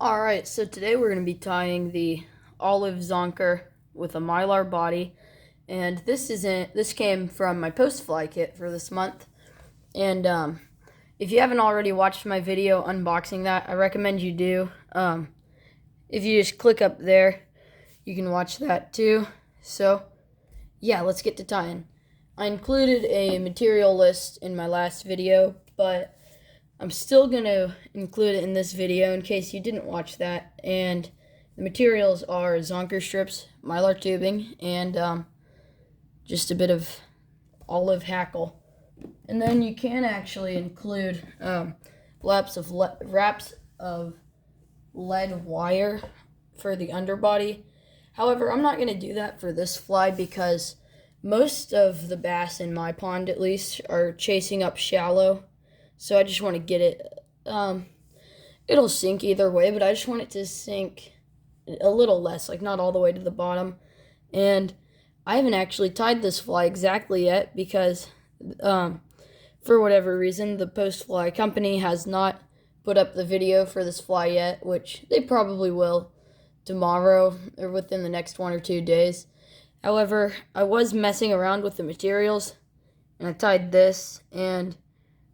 Alright, so today we're going to be tying the olive zonker with a mylar body. And this came from my Postfly kit for this month. And if you haven't already watched my video unboxing that, I recommend you do. If you just click up there, you can watch that too. So, yeah, let's get to tying. I included a material list in my last video, but I'm still going to include it in this video in case you didn't watch that. And the materials are Zonker strips, mylar tubing, and just a bit of olive hackle. And then you can actually include wraps of lead wire for the underbody. However, I'm not going to do that for this fly because most of the bass in my pond, at least, are chasing up shallow. So I just want to get it, it'll sink either way, but I just want it to sink a little less, like not all the way to the bottom. And I haven't actually tied this fly exactly yet because, for whatever reason, the Postfly company has not put up the video for this fly yet, which they probably will tomorrow or within the next 1 or 2 days. However, I was messing around with the materials, and I tied this, and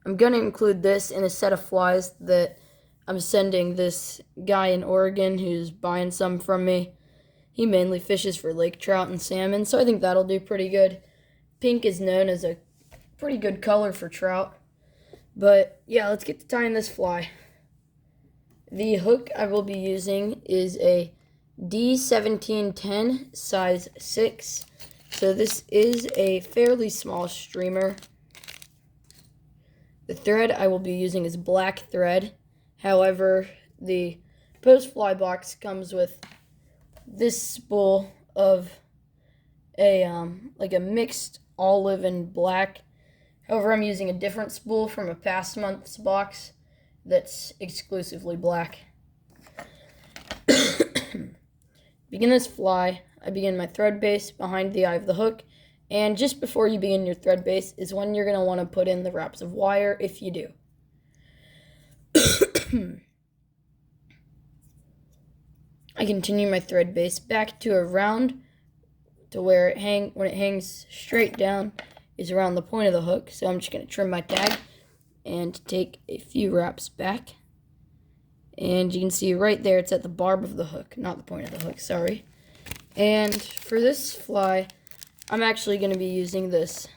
I'm going to include this in a set of flies that I'm sending this guy in Oregon who's buying some from me. He mainly fishes for lake trout and salmon, so I think that'll do pretty good. Pink is known as a pretty good color for trout. But yeah, let's get to tying this fly. The hook I will be using is a D1710 size 6. So this is a fairly small streamer. The thread I will be using is black thread. However, the Postfly box comes with this spool of like a mixed olive and black. However, I'm using a different spool from a past month's box that's exclusively black. Begin this fly, I begin my thread base behind the eye of the hook, and just before you begin your thread base is when you're going to want to put in the wraps of wire, if you do. I continue my thread base back to around to where when it hangs straight down is around the point of the hook. So I'm just going to trim my tag and take a few wraps back. And you can see right there, it's at the barb of the hook, not the point of the hook, sorry. And for this fly, I'm actually going to be using this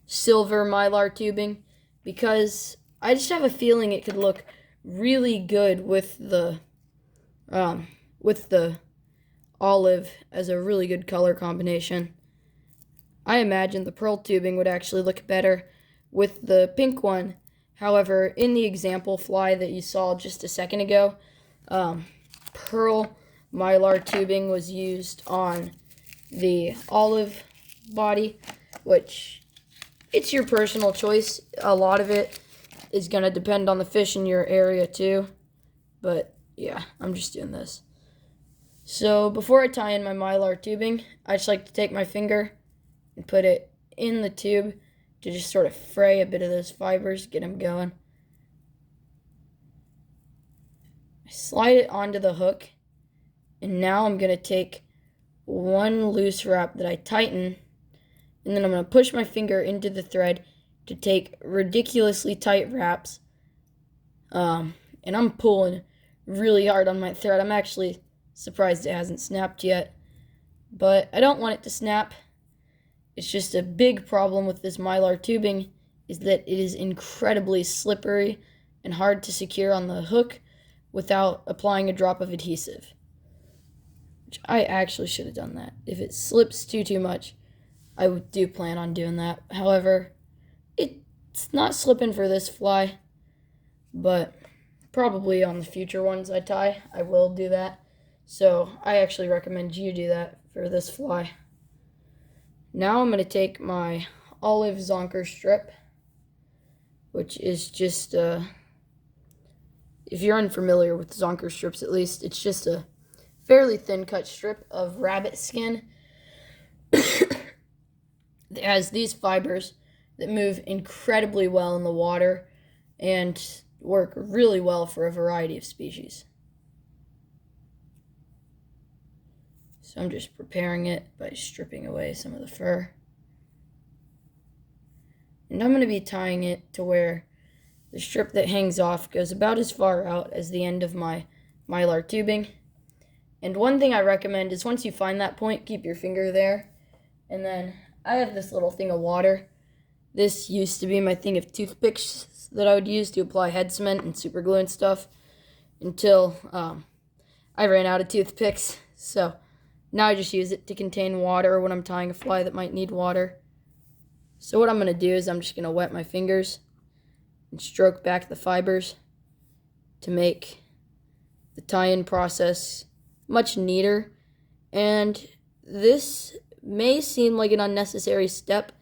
silver mylar tubing because I just have a feeling it could look really good with the olive as a really good color combination. I imagine the pearl tubing would actually look better with the pink one. However, in the example fly that you saw just a second ago, pearl mylar tubing was used on the olive body, which it's your personal choice. A lot of it is going to depend on the fish in your area too. But yeah, I'm just doing this. So before I tie in my mylar tubing, I just like to take my finger and put it in the tube to just sort of fray a bit of those fibers, get them going. I slide it onto the hook, and now I'm going to take one loose wrap that I tighten, and then I'm going to push my finger into the thread to take ridiculously tight wraps. And I'm pulling really hard on my thread. I'm actually surprised it hasn't snapped yet, but I don't want it to snap. It's just a big problem with this mylar tubing is that it is incredibly slippery and hard to secure on the hook without applying a drop of adhesive. Which I actually should have done that. If it slips too much, I do plan on doing that. However, it's not slipping for this fly, but probably on the future ones I tie, I will do that. So I actually recommend you do that for this fly. Now I'm going to take my olive zonker strip, which is just, if you're unfamiliar with zonker strips at least, it's just a fairly thin cut strip of rabbit skin. It has these fibers that move incredibly well in the water and work really well for a variety of species. So I'm just preparing it by stripping away some of the fur. And I'm going to be tying it to where the strip that hangs off goes about as far out as the end of my mylar tubing. And one thing I recommend is once you find that point, keep your finger there. And then I have this little thing of water. This used to be my thing of toothpicks that I would use to apply head cement and super glue and stuff until I ran out of toothpicks. So now I just use it to contain water when I'm tying a fly that might need water. So what I'm going to do is I'm just going to wet my fingers and stroke back the fibers to make the tie-in process much neater. And this may seem like an unnecessary step,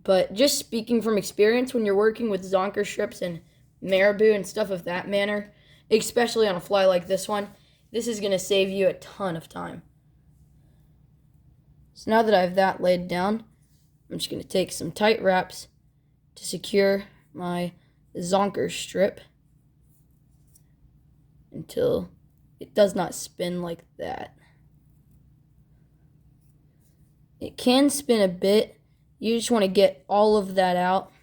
but just speaking from experience, when you're working with Zonker strips and marabou and stuff of that manner, especially on a fly like this one, this is going to save you a ton of time. So now that I have that laid down, I'm just going to take some tight wraps to secure my Zonker strip until it does not spin like that. It can spin a bit. You just want to get all of that out,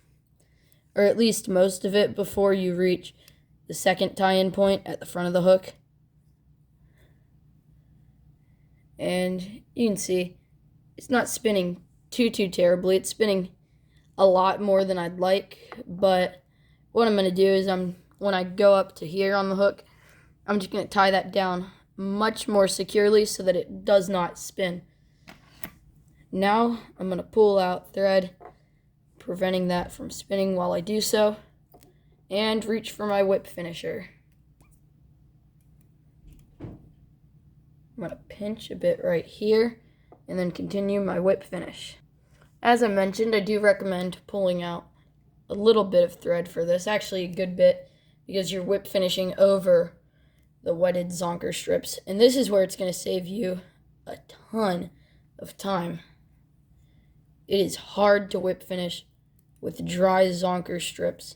or at least most of it, before you reach the second tie-in point at the front of the hook. And you can see it's not spinning too terribly. It's spinning a lot more than I'd like, but what I'm going to do is when I go up to here on the hook, I'm just going to tie that down much more securely so that it does not spin. Now I'm going to pull out thread, preventing that from spinning while I do so, and reach for my whip finisher. I'm going to pinch a bit right here and then continue my whip finish. As I mentioned, I do recommend pulling out a little bit of thread for this, actually a good bit, because you're whip finishing over the wetted Zonker strips, and this is where it's going to save you a ton of time. It is hard to whip finish with dry Zonker strips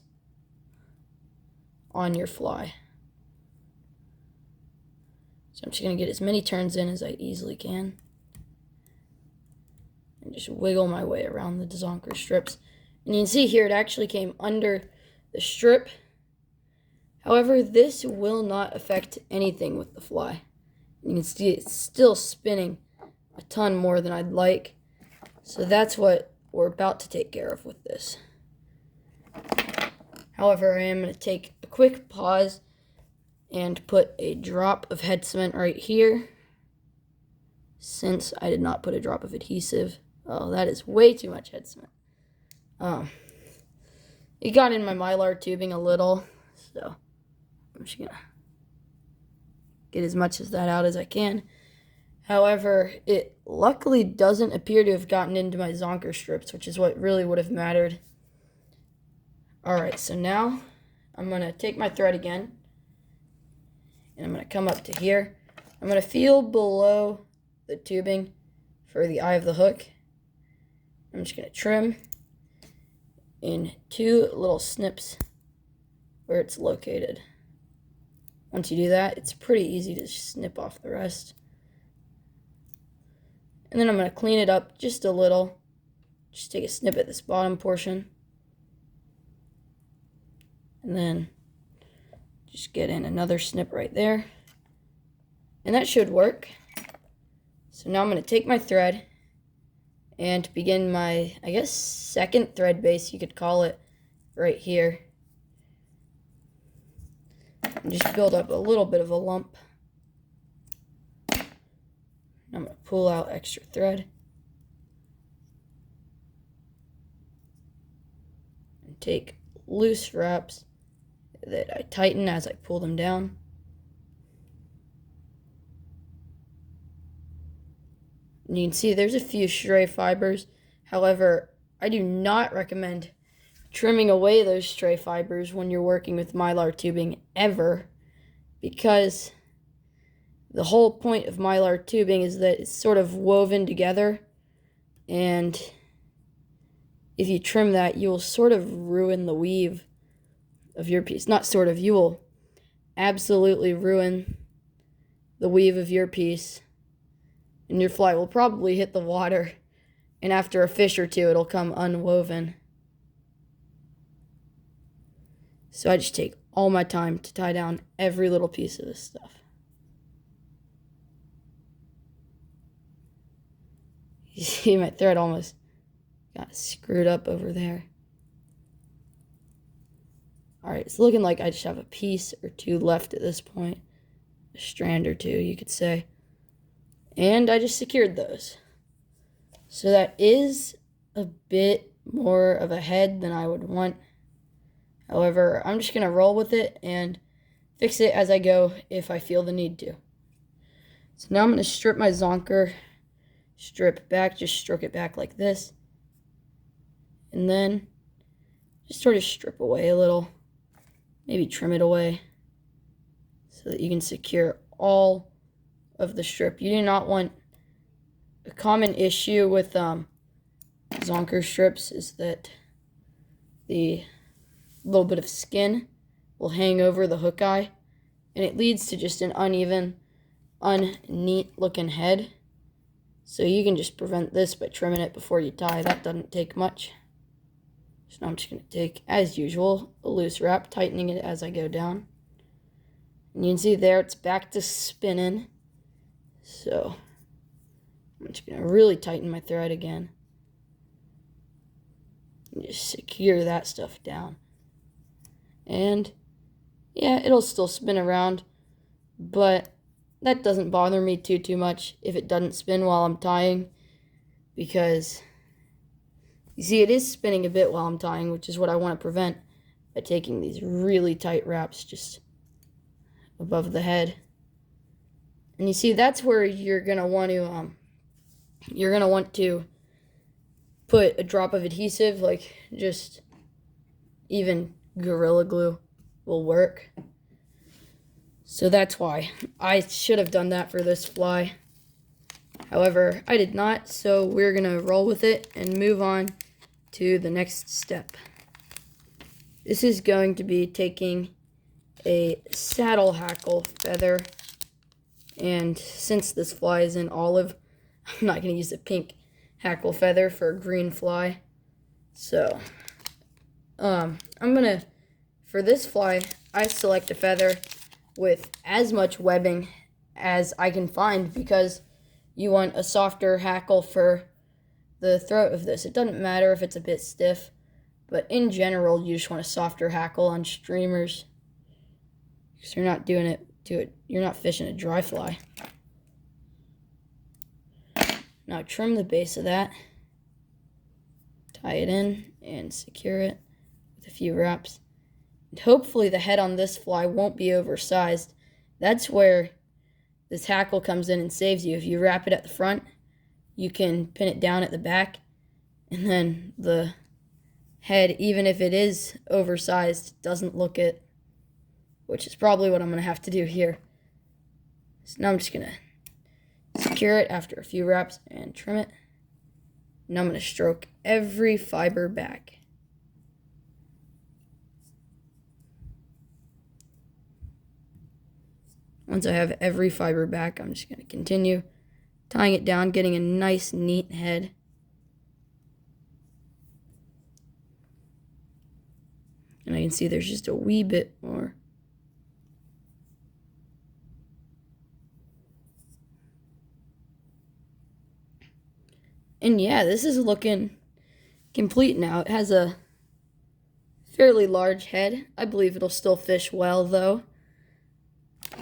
on your fly. So I'm just going to get as many turns in as I easily can and just wiggle my way around the Zonker strips. And you can see here it actually came under the strip. However, this will not affect anything with the fly. You can see it's still spinning a ton more than I'd like. So that's what we're about to take care of with this. However, I am going to take a quick pause and put a drop of head cement right here, since I did not put a drop of adhesive. Oh, that is way too much head cement. It got in my mylar tubing a little, so I'm just going to get as much of that out as I can. However, it luckily doesn't appear to have gotten into my Zonker strips, which is what really would have mattered. Alright, so now I'm going to take my thread again, and I'm going to come up to here. I'm going to feel below the tubing for the eye of the hook. I'm just going to trim in 2 little snips where it's located. Once you do that, it's pretty easy to snip off the rest. And then I'm going to clean it up just a little. Just take a snip at this bottom portion. And then just get in another snip right there. And that should work. So now I'm going to take my thread and begin my, I guess, second thread base, you could call it, right here. And just build up a little bit of a lump. I'm going to pull out extra thread and take loose wraps that I tighten as I pull them down. And you can see there's a few stray fibers. However, I do not recommend trimming away those stray fibers when you're working with mylar tubing ever, because the whole point of mylar tubing is that it's sort of woven together, and if you trim that, you will sort of ruin the weave of your piece. Not sort of, you will absolutely ruin the weave of your piece and your fly will probably hit the water, and after a fish or two, it'll come unwoven. So I just take all my time to tie down every little piece of this stuff. You see my thread almost got screwed up over there. Alright, it's looking like I just have a piece or two left at this point. A strand or two, you could say. And I just secured those. So that is a bit more of a head than I would want. However, I'm just going to roll with it and fix it as I go if I feel the need to. So now I'm going to strip my Zonker, strip back, just stroke it back like this. And then just sort of strip away a little, maybe trim it away so that you can secure all of the strip. You do not want, a common issue with Zonker strips is that the little bit of skin will hang over the hook eye, and it leads to just an uneven, unneat looking head. So you can just prevent this by trimming it before you tie. That doesn't take much. So now I'm just going to take, as usual, a loose wrap, tightening it as I go down. And you can see there it's back to spinning. So I'm just going to really tighten my thread again. And just secure that stuff down. And yeah, it'll still spin around, but that doesn't bother me too much if it doesn't spin while I'm tying, because you see it is spinning a bit while I'm tying, which is what I want to prevent by taking these really tight wraps just above the head. And you see that's where you're gonna want to put a drop of adhesive, like just even Gorilla Glue will work. So that's why I should have done that for this fly. However, I did not, so we're gonna roll with it and move on to the next step. This is going to be taking a saddle hackle feather, and since this fly is in olive, I'm not gonna use a pink hackle feather for a green fly. So I'm gonna, for this fly, I select a feather with as much webbing as I can find, because you want a softer hackle for the throat of this. It doesn't matter if it's a bit stiff, but in general, you just want a softer hackle on streamers, because you're not doing it to it. You're not fishing a dry fly. Now trim the base of that, tie it in, and secure it with a few wraps. And hopefully the head on this fly won't be oversized. That's where this hackle comes in and saves you. If you wrap it at the front, you can pin it down at the back, and then the head, even if it is oversized, doesn't look it, which is probably what I'm going to have to do here. So now I'm just going to secure it after a few wraps and trim it. Now I'm going to stroke every fiber back. Once I have every fiber back, I'm just going to continue tying it down, getting a nice, neat head. And I can see there's just a wee bit more. And yeah, this is looking complete now. It has a fairly large head. I believe it'll still fish well, though.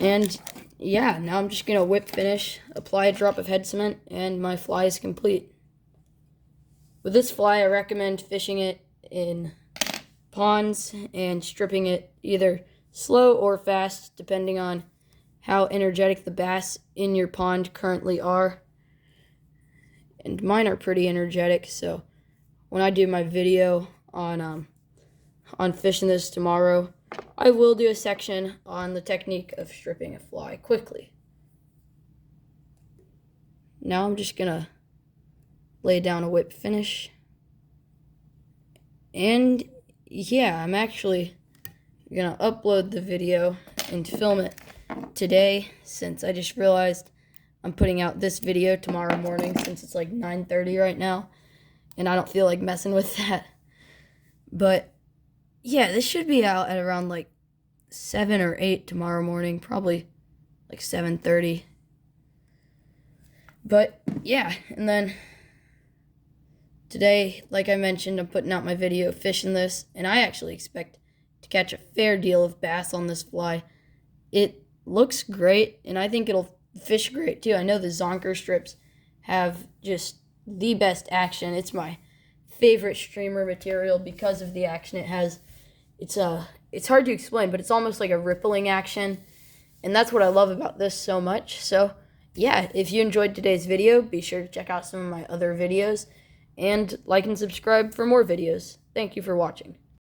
And yeah, now I'm just going to whip finish, apply a drop of head cement, and my fly is complete. With this fly, I recommend fishing it in ponds and stripping it either slow or fast, depending on how energetic the bass in your pond currently are. And mine are pretty energetic, so when I do my video on fishing this tomorrow, I will do a section on the technique of stripping a fly quickly. Now I'm just gonna lay down a whip finish. And yeah, I'm actually gonna upload the video and film it today, since I just realized I'm putting out this video tomorrow morning since it's like 9:30 right now, and I don't feel like messing with that. But yeah, this should be out at around like 7 or 8 tomorrow morning, probably like 7:30. But yeah, and then today, like I mentioned, I'm putting out my video fishing this, and I actually expect to catch a fair deal of bass on this fly. It looks great, and I think it'll fish great too. I know the Zonker strips have just the best action. It's my favorite streamer material because of the action it has. It's hard to explain, but it's almost like a rippling action, and that's what I love about this so much. So yeah, if you enjoyed today's video, be sure to check out some of my other videos and like and subscribe for more videos. Thank you for watching.